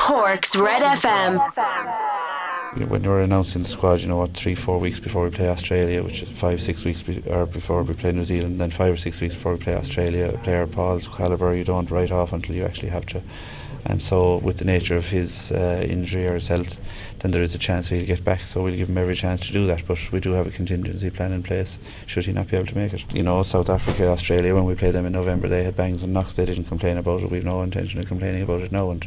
Cork's Red FM. When you're announcing the squad, 3-4 weeks before we play Australia, which is 5-6 weeks before we play New Zealand, then 5 or 6 weeks before we play Australia, a player Paul's calibre you don't write off until you actually have to. And so with the nature of his injury or his health, then there is a chance he'll get back, so we'll give him every chance to do that. But we do have a contingency plan in place should he not be able to make it. South Africa, Australia, when we played them in November, they had bangs and knocks. They didn't complain about it. We've no intention of complaining about it now, and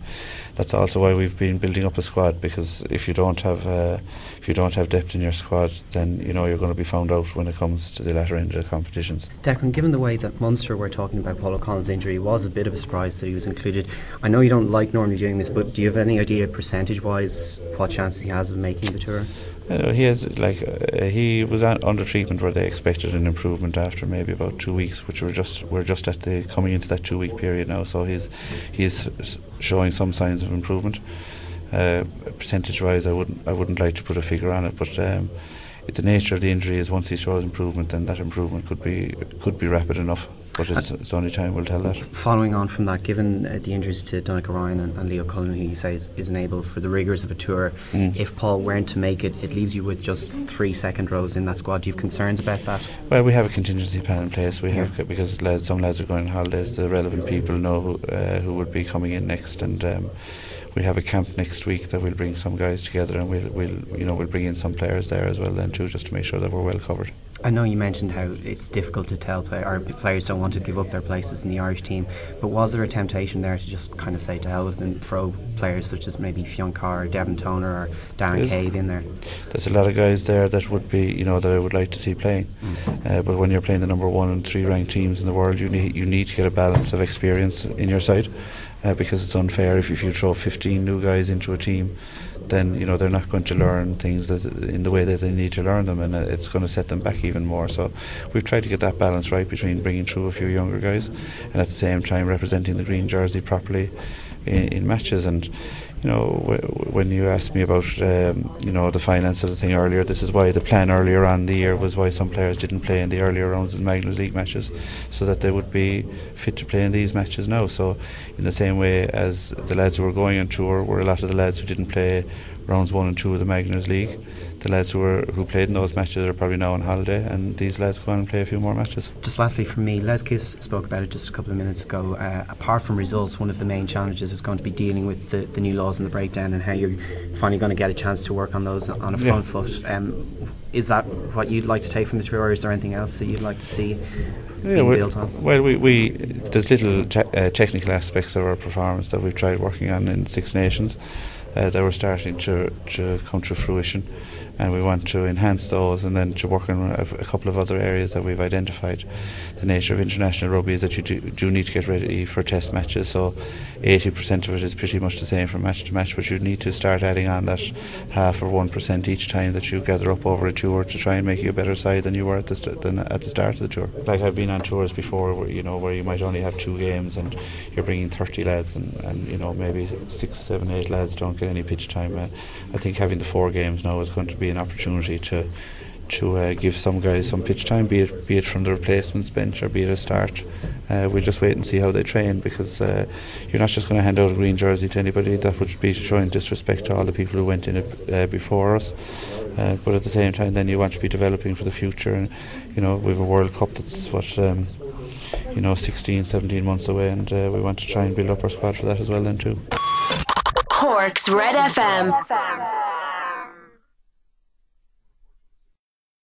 that's also why we've been building up a squad, because if you don't have depth in your squad, then you're going to be found out when it comes to the latter end of the competitions. Declan, given the way that Munster were talking about Paul O'Connell's injury, it was a bit of a surprise that he was included. I know you don't like normally doing this, but do you have any idea percentage-wise what chances he has of making the tour? He has, he was under treatment where they expected an improvement after maybe about 2 weeks, which we're just at the coming into that 2 week period now. So he's showing some signs of improvement. Percentage-wise, I wouldn't like to put a figure on it, but the nature of the injury is once he shows improvement, then that improvement could be rapid enough. But it's only time will tell that. Following on from that, given the injuries to Donnacha Ryan and Leo Cullen, who you say isn't able for the rigours of a tour, if Paul weren't to make it, it leaves you with just 3 second rows in that squad. Do you have concerns about that? Well, we have a contingency plan in place. We have, because some lads are going on holidays. The relevant people know who would be coming in next, and we have a camp next week that we'll bring some guys together, and we'll bring in some players there as well then too, just to make sure that we're well covered. I know you mentioned how it's difficult to tell players don't want to give up their places in the Irish team, but was there a temptation there to just kind of say to hell with it and throw players such as maybe Fionn Carr, Devin Toner or Darren Cave in there? There's a lot of guys there that would be, that I would like to see playing, but when you're playing the number 1 and 3 ranked teams in the world, you need to get a balance of experience in your side, because it's unfair if you throw 15 new guys into a team, then they're not going to learn things in the way that they need to learn them, and it's going to set them back even more. So we've tried to get that balance right between bringing through a few younger guys and at the same time representing the green jersey properly in matches. And when you asked me about the finance of the thing earlier, this is why the plan earlier on in the year was why some players didn't play in the earlier rounds of the Magners League matches, so that they would be fit to play in these matches now. So in the same way as the lads who were going on tour were a lot of the lads who didn't play rounds 1 and 2 of the Magners League, the lads who played in those matches are probably now on holiday, and these lads go on and play a few more matches. Just lastly from me, Les Kiss spoke about it just a couple of minutes ago. Apart from results, one of the main challenges is going to be dealing with the new laws and the breakdown, and how you're finally going to get a chance to work on those on a front foot. Is that what you'd like to take from the tour, or is there anything else that you'd like to see being built on? Well, we there's little technical aspects of our performance that we've tried working on in Six Nations that were starting to come to fruition, and we want to enhance those, and then to work on a couple of other areas that we've identified. The nature of international rugby is that you do need to get ready for test matches, so 80% of it is pretty much the same from match to match, but you need to start adding on that 0.5% or 1% each time that you gather up over a tour to try and make you a better side than you were at the start of the tour. Like I've been on tours before where you might only have 2 games and you're bringing 30 lads and maybe 6, 7, 8 lads don't get any pitch time. I think having the 4 games now is going to be an opportunity to give some guys some pitch time, be it from the replacements bench or be it a start. We'll just wait and see how they train, because you're not just going to hand out a green jersey to anybody. That would be showing disrespect to all the people who went in it before us. But at the same time, then you want to be developing for the future, and we have a World Cup that's 16, 17 months away, and we want to try and build up our squad for that as well then too. Cork's Red FM.